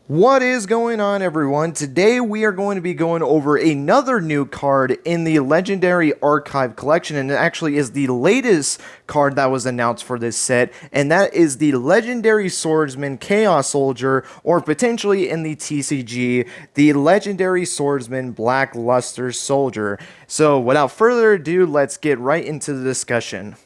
What is going on, everyone? Today we are going to be going over another new card in the Legendary Archive collection, and it actually is the latest card that was announced for this set, and that is the Legendary Swordsman Chaos Soldier, or potentially in the TCG, the Legendary Swordsman Black Luster Soldier. So without further ado, let's get right into the discussion.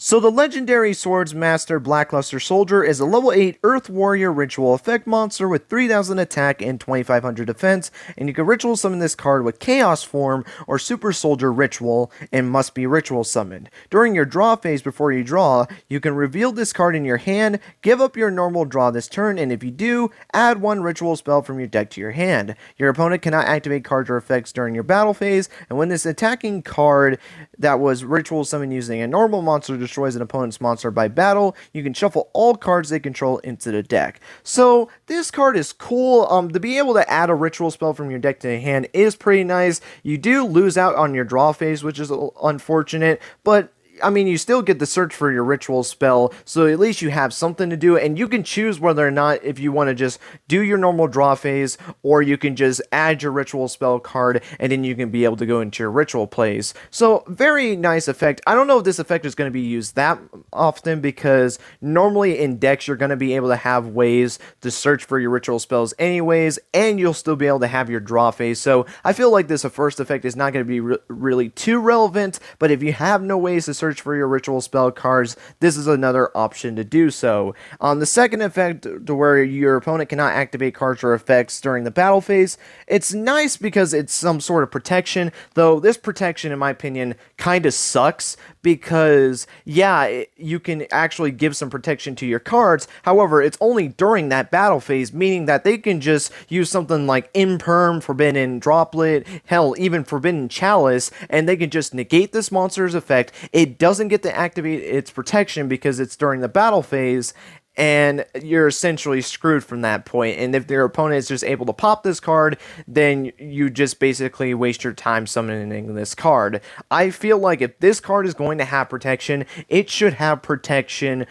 So the legendary Swordmaster Black Luster Soldier is a level 8 Earth Warrior ritual effect monster with 3000 attack and 2500 defense, and you can ritual summon this card with Chaos form or Super Soldier ritual and must be ritual summoned. During your draw phase before you draw, you can reveal this card in your hand, give up your normal draw this turn, and if you do, add one ritual spell from your deck to your hand. Your opponent cannot activate cards or effects during your battle phase, and when this attacking card that was ritual summoned using a normal monster destroys an opponent's monster by battle, you can shuffle all cards they control into the deck. So this card is cool. To be able to add a ritual spell from your deck to your hand is pretty nice. You do lose out on your draw phase, which is unfortunate, but I mean, you still get to search for your ritual spell, so at least you have something to do, and you can choose whether or not if you want to just do your normal draw phase, or you can just add your ritual spell card, and then you can be able to go into your ritual plays. So, very nice effect. I don't know if this effect is going to be used that often, because normally in decks, you're going to be able to have ways to search for your ritual spells anyways, and you'll still be able to have your draw phase. So, I feel like this first effect is not going to be really too relevant, but if you have no ways to search for your ritual spell cards, this is another option to do so. The second effect, to where your opponent cannot activate cards or effects during the battle phase, it's nice because it's some sort of protection, though this protection, in my opinion, kind of sucks, because yeah, you can actually give some protection to your cards. However, it's only during that battle phase, meaning that they can just use something like Imperm, Forbidden Droplet, hell, even Forbidden Chalice, and they can just negate this monster's effect. It doesn't get to activate its protection because it's during the battle phase, and you're essentially screwed from that point. And if their opponent is just able to pop this card, then you just basically waste your time summoning this card. I feel like if this card is going to have protection, it should have protection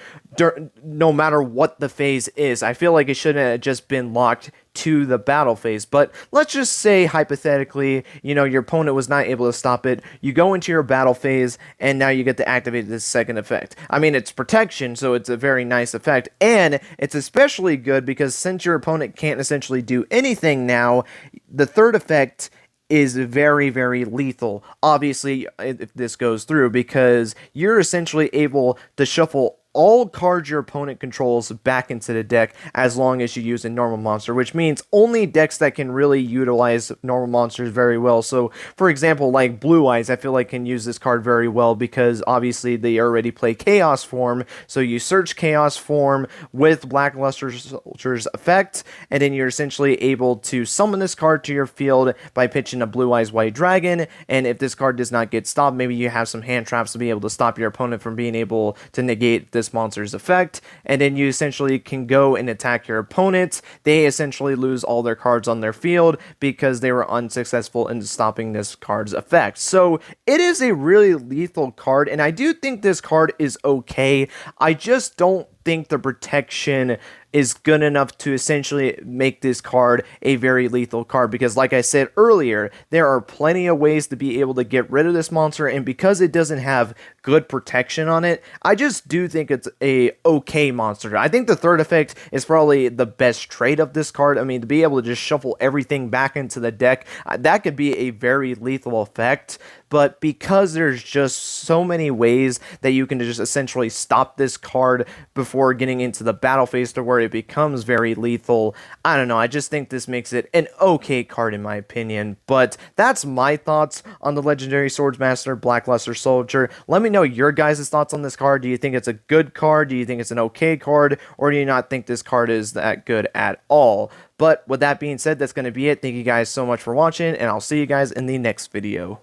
no matter what the phase is. I feel like it shouldn't have just been locked to the battle phase. But let's just say, hypothetically, you know, your opponent was not able to stop it. You go into your battle phase, and now you get to activate this second effect. I mean, it's protection, so it's a very nice effect. And it's especially good because since your opponent can't essentially do anything now, the third effect is very, very lethal, obviously, if this goes through, because you're essentially able to shuffle all cards your opponent controls back into the deck as long as you use a normal monster, which means only decks that can really utilize normal monsters very well. So, for example, like Blue Eyes, I feel like can use this card very well because obviously they already play Chaos form, so you search Chaos form with Black Luster Soldier's effect, and then you're essentially able to summon this card to your field by pitching a Blue Eyes White Dragon, and if this card does not get stopped, maybe you have some hand traps to be able to stop your opponent from being able to negate this monster's effect, and then you essentially can go and attack your opponent. They essentially lose all their cards on their field because they were unsuccessful in stopping this card's effect. So it is a really lethal card, and I do think this card is okay. I just don't think the protection is good enough to essentially make this card a very lethal card, because like I said earlier, there are plenty of ways to be able to get rid of this monster, and because it doesn't have good protection on it, I just do think it's a okay monster. I think the third effect is probably the best trait of this card. I mean, to be able to just shuffle everything back into the deck, that could be a very lethal effect, but because there's just so many ways that you can just essentially stop this card before getting into the battle phase to where it becomes very lethal, I don't know, I just think this makes it an okay card in my opinion. But that's my thoughts on the Legendary Swordmaster Black Luster Soldier. Let me know your guys' thoughts on this card. Do you think it's a good card? Do you think it's an okay card? Or do you not think this card is that good at all? But with that being said, that's going to be it. Thank you guys so much for watching, and I'll see you guys in the next video.